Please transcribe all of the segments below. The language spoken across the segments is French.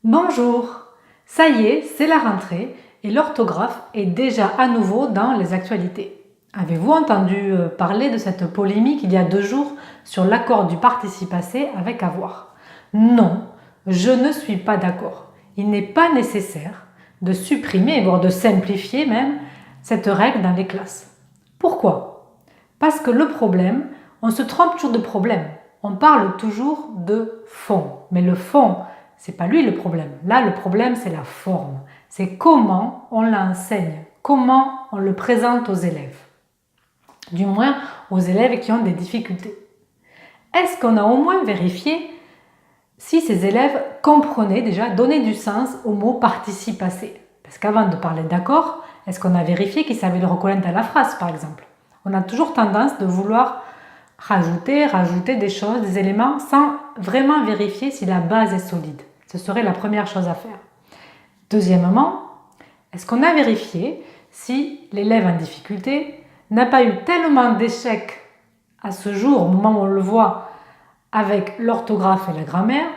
Bonjour! Ça y est, c'est la rentrée et l'orthographe est déjà à nouveau dans les actualités. Avez-vous entendu parler de cette polémique il y a 2 jours sur l'accord du participe passé avec avoir? Non, je ne suis pas d'accord. Il n'est pas nécessaire de supprimer, voire de simplifier même, cette règle dans les classes. Pourquoi? Parce que le problème, on se trompe toujours de problème. On parle toujours de fond, mais le fond, c'est pas lui le problème. Là, le problème, c'est la forme. C'est comment on l'enseigne, comment on le présente aux élèves. Du moins, aux élèves qui ont des difficultés. Est-ce qu'on a au moins vérifié si ces élèves comprenaient déjà, donnaient du sens au mot participe passé? Parce qu'avant de parler d'accord, est-ce qu'on a vérifié qu'ils savaient le reconnaître dans la phrase, par exemple? On a toujours tendance de vouloir rajouter des choses, des éléments, sans vraiment vérifier si la base est solide. Ce serait la première chose à faire. Deuxièmement, est-ce qu'on a vérifié si l'élève en difficulté n'a pas eu tellement d'échecs à ce jour, au moment où on le voit, avec l'orthographe et la grammaire,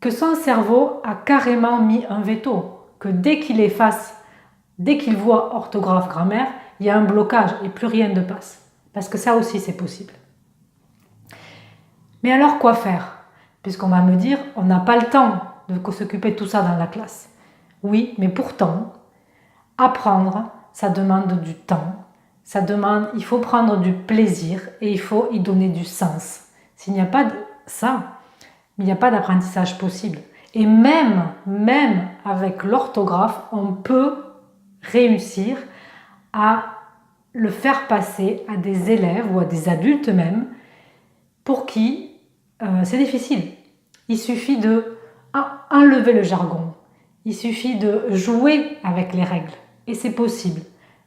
que son cerveau a carrément mis un veto, que dès qu'il voit orthographe, grammaire, il y a un blocage et plus rien ne passe. Parce que ça aussi, c'est possible. Mais alors, quoi faire? Puisqu'on va me dire, on n'a pas le temps de s'occuper de tout ça dans la classe. Oui, mais pourtant, apprendre, ça demande du temps. Il faut prendre du plaisir et il faut y donner du sens. S'il n'y a pas de ça, il n'y a pas d'apprentissage possible. Et même avec l'orthographe, on peut réussir à le faire passer à des élèves ou à des adultes même pour qui c'est difficile. Il suffit de enlever le jargon. Il suffit de jouer avec les règles. Et c'est possible.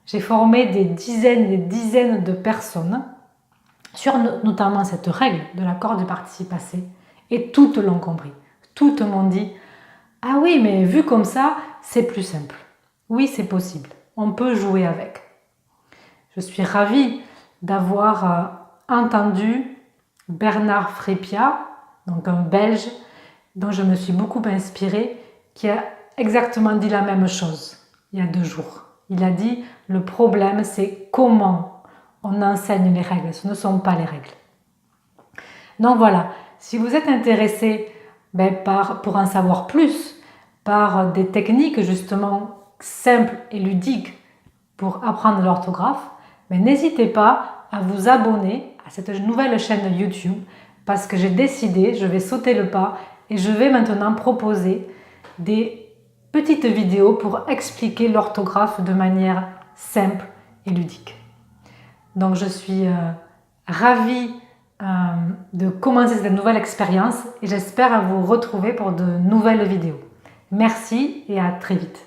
J'ai formé des dizaines de personnes sur notamment cette règle de l'accord du participe passé. Et toutes l'ont compris. Toutes m'ont dit « Ah oui, mais vu comme ça, c'est plus simple. » Oui, c'est possible. On peut jouer avec. Je suis ravie d'avoir entendu Bernard Frépia, donc un Belge, dont je me suis beaucoup inspirée, qui a exactement dit la même chose il y a 2 jours. Il a dit « Le problème, c'est comment on enseigne les règles. Ce ne sont pas les règles. » Donc voilà, si vous êtes intéressé pour en savoir plus, par des techniques justement simples et ludiques pour apprendre l'orthographe, n'hésitez pas à vous abonner à cette nouvelle chaîne YouTube parce que j'ai décidé, je vais sauter le pas et je vais maintenant proposer des petites vidéos pour expliquer l'orthographe de manière simple et ludique. Donc je suis ravie de commencer cette nouvelle expérience et j'espère vous retrouver pour de nouvelles vidéos. Merci et à très vite.